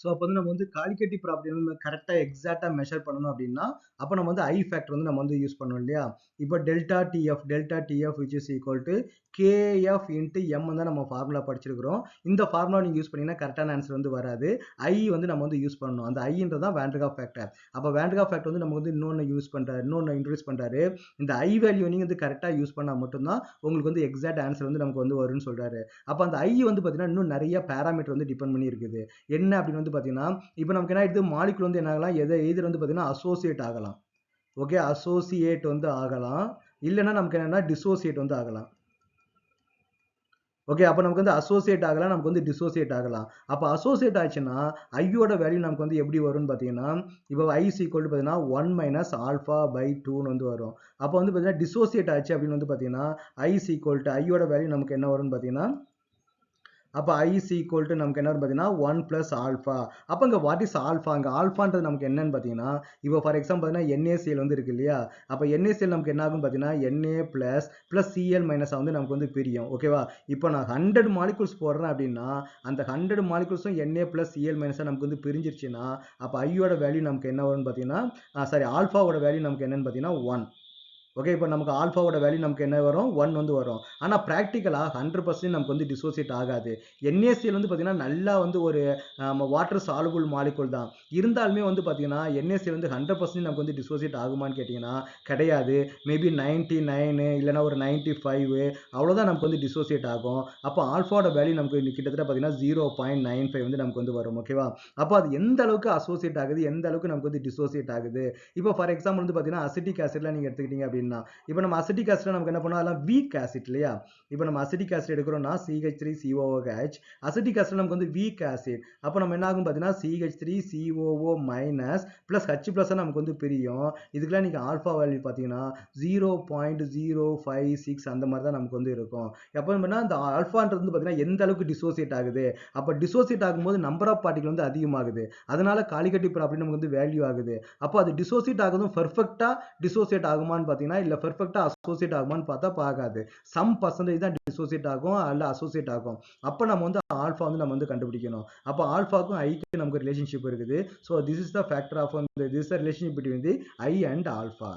So அப்போ வந்து நம்ம வந்து காலிகேட்டிவ் ப்ராப்பர்ட்டி வந்து கரெக்டாக எக்ஸாக்டாக மெஷர் பண்ணணும் அப்படின்னா அப்போ நம்ம வந்து ஐ ஃபேக்டர் வந்து நம்ம வந்து யூஸ் பண்ணோம் இல்லையா. இப்போ delta DF which is equal to KF into M தான் நம்ம ஃபார்முலா படிச்சிருக்கிறோம். இந்த ஃபார்முலா நீங்கள் யூஸ் பண்ணீங்கன்னா கரெக்டான ஆன்சர் வந்து வராது. ஐ வந்து நம்ம வந்து யூஸ் பண்ணணும். அந்த ஐன்றதான் வேண்டர்கா ஃபேக்டர். அப்போ வேண்டர்கா ஃபேக்டர் வந்து நம்ம வந்து இன்னொன்று இன்ட்ரடியூஸ் பண்ணுறாரு. இந்த ஐ வேல்யூ நீங்கள் வந்து கரெக்டாக யூஸ் பண்ணால் மட்டும்தான் உங்களுக்கு வந்து எக்ஸாக்ட் ஆன்சர் வந்து நமக்கு வந்து வரும்னு சொல்கிறாரு. அப்போ அந்த ஐ வந்து பார்த்தீங்கன்னா இன்னும் நிறைய பேராமீட்டர் வந்து டிபெண்ட் பண்ணி இருக்குது. என்ன அப்படின்னு வந்து பார்த்தீங்கன்னா இப்போ நமக்கு என்ன ஆயிடுது, மாலிகுல் வந்து என்ன ஆகலாம், எதிர் வந்து பார்த்தீங்கன்னா அசோசியேட் ஆகலாம். ஓகே, அசோசியேட் வந்து ஆகலாம், இல்லைன்னா நமக்கு என்னன்னா டிசோசியேட் வந்து ஆகலாம். ஓகே, அப்போ நமக்கு வந்து அசோசியேட் ஆகலாம், நமக்கு வந்து டிசோசியேட் ஆகலாம். அப்போ அசோசியேட் ஆச்சுன்னா ஐயோட வேல்யூ நமக்கு வந்து எப்படி வரும்னு பார்த்தீங்கன்னா இப்போ ஐ ஈக்குவல் டு பார்த்தீங்கன்னா 1 - α/2 வந்து வரும். அப்போ வந்து பார்த்தீங்கன்னா டிசோசியேட் ஆச்சு அப்படின்னு வந்து பார்த்தீங்கன்னா ஐ ஈக்குவல் டு ஐயோட வேல்யூ நமக்கு என்ன வரும்னு பார்த்தீங்கன்னா அப்போ ஐ இஸ் ஈக்குவல் டு நமக்கு என்ன பார்த்தீங்கன்னா 1 + ஆல்ஃபா. அப்போ இங்கே வாட் இஸ் ஆல்ஃபா, இங்கே ஆல்ஃபான்றது நமக்கு என்னன்னு பார்த்தீங்கன்னா இப்போ ஃபார் எக்ஸாம்பிள் பார்த்தீங்கன்னா NaCl வந்து இருக்கு இல்லையா. அப்போ NaCl நமக்கு என்ன ஆகும் பார்த்தீங்கன்னா Na + வந்து நமக்கு வந்து பிரியும். ஓகேவா. இப்போ நான் 100 மாலிகுல்ஸ் போடுறேன் அப்படின்னா அந்த 100 மாலிகுல்ஸும் Na + Cl- நமக்கு வந்து பிரிஞ்சிருச்சுன்னா அப்போ ஐயோட வேல்யூ நமக்கு என்ன வரும்னு பார்த்தீங்கன்னா ஆல்ஃபாவோட வேல்யூ நமக்கு என்னன்னு பார்த்தீங்கன்னா 1. ஓகே, இப்போ நமக்கு ஆல்ஃபாவோட வேல்யூ நமக்கு என்ன வரும், 1 வந்து வரும். ஆனால் ப்ராக்டிக்கலாக 100% நமக்கு வந்து டிசோசியேட் ஆகாது. NaCl வந்து பார்த்தீங்கன்னா நல்லா வந்து ஒரு வாட்டர் சாலுபிள் மாலிகுல் தான். இருந்தாலுமே வந்து பார்த்தீங்கன்னா NaCl வந்து 100% நமக்கு வந்து டிசோசியேட் ஆகுமான்னு கேட்டிங்கன்னா கிடையாது. மேபி 99 இல்லைனா ஒரு 95 அவ்வளோதான் நமக்கு வந்து டிசோசியேட் ஆகும். அப்போ ஆல்ஃபாவோட வேல்யூ நமக்கு கிட்டத்தட்ட பார்த்தீங்கன்னா 0.95 வந்து நமக்கு வந்து வரும். ஓகேவா. அப்போ அது எந்த அளவுக்கு அசோசியேட் ஆகுது, எந்த அளவுக்கு நமக்கு வந்து டிசோசியேட் ஆகுது. இப்போ ஃபார் எக்ஸாம்பிள் வந்து பார்த்தீங்கன்னா அசிட்டிக் ஆசிட்லாம் நீங்கள் எடுத்துக்கிட்டீங்க அப்படின்னா இப்போ நம்ம அசிட்டிக் ஆசிட் நமக்கு என்ன பண்ணோம், அதெல்லாம் வீக் ஆசிட் இல்லையா. இப்போ நம்ம அசிட்டிக் ஆசிட் எடுக்கிறோம்னா CH3COOH. அசிட்டிக் ஆசிட் நமக்கு வந்து வீக் ஆசிட். அப்போ நம்ம என்ன ஆகும் பார்த்தீங்கன்னா CH3COO- ப்ளஸ் H+ நமக்கு வந்து பிரியும். இதுக்கெல்லாம் நீங்கள் ஆல்ஃபா வேல்யூ பார்த்தீங்கன்னா 0.056 அந்த மாதிரி தான் நமக்கு வந்து இருக்கும். எப்போ பார்த்தீங்கன்னா இந்த ஆல்ஃபான்றது வந்து பார்த்தீங்கன்னா எந்த அளவுக்கு டிசோசியேட் ஆகுது. அப்போ டிசோசியேட் ஆகும்போது நம்பர் ஆஃப் பார்ட்டிகல் வந்து அதிகமாகுது. அதனால காலிகேட்டிவ் ப்ராப்பர்ட்டி நமக்கு வந்து வேல்யூ ஆகுது. அப்போ அது டிசோசியேட் ஆகுதும் பெர்ஃபெக்ட்டா டிசோசியேட் ஆகுமான்னு பார்த்தீங்கன்னா இல்லை பெர்ஃபெக்ட்டா அசோசியேட் ஆகுமான்னு பார்த்தா பார்க்காது. சம் பர்சன்டேஜ் தான் டிசோசியேட் ஆகும் அல்ல அசோசியேட் ஆகும். அப்போ நம்ம வந்து ஆல்ஃபா வந்து நம்ம வந்து கண்டுபிடிக்கணும். அப்போ ஆல்ஃபாக்கும் ஐக்கு நமக்கு ரிலேஷன்ஷிப் இருக்குது. So this is the factor of this relationship between the I and alpha.